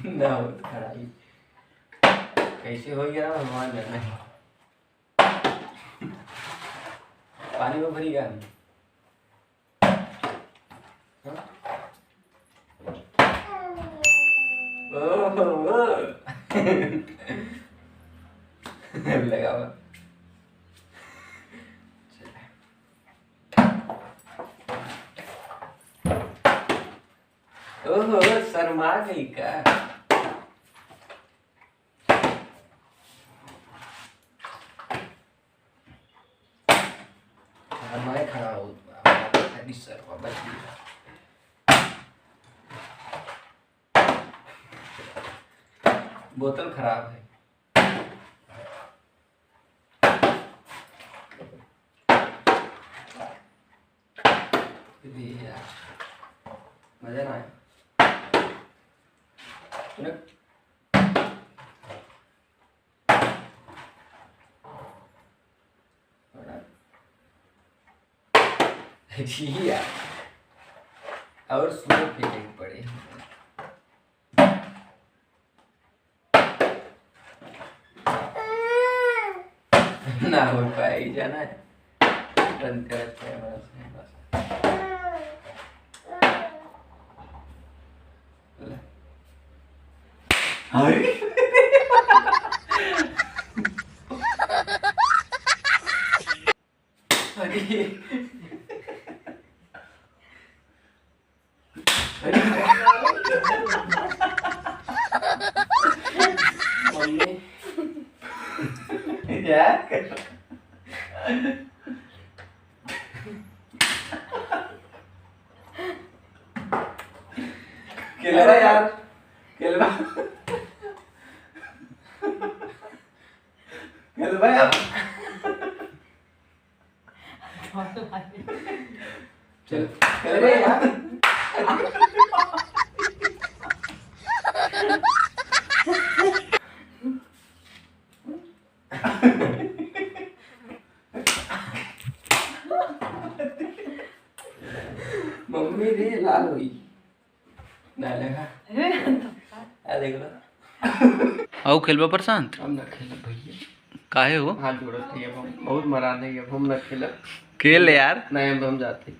ना हो तो खराई कैसे हो गया भगवान जाना है। पानी में भरी गया लगा हुआ। ओहो शर्मा गई का। मैं खड़ा हूँ सर बच गया। बोतल खराब है। यार मजा ना आया। यार और स्लो फेंकने पड़े। ना हो पाई जाना है बंद कर मम्मी यार केलवा यार केलवा केलवा यार चल केलवा यार मम्मी रे लाल हुई ना लगा आ देख लो आओ खेलबा प्रशांत। हम ना खेल भैया काहे हो हाथ जोड़त है अब हम बहुत मरा नहीं अब हम ना खेल खेल यार। नहीं हम जाते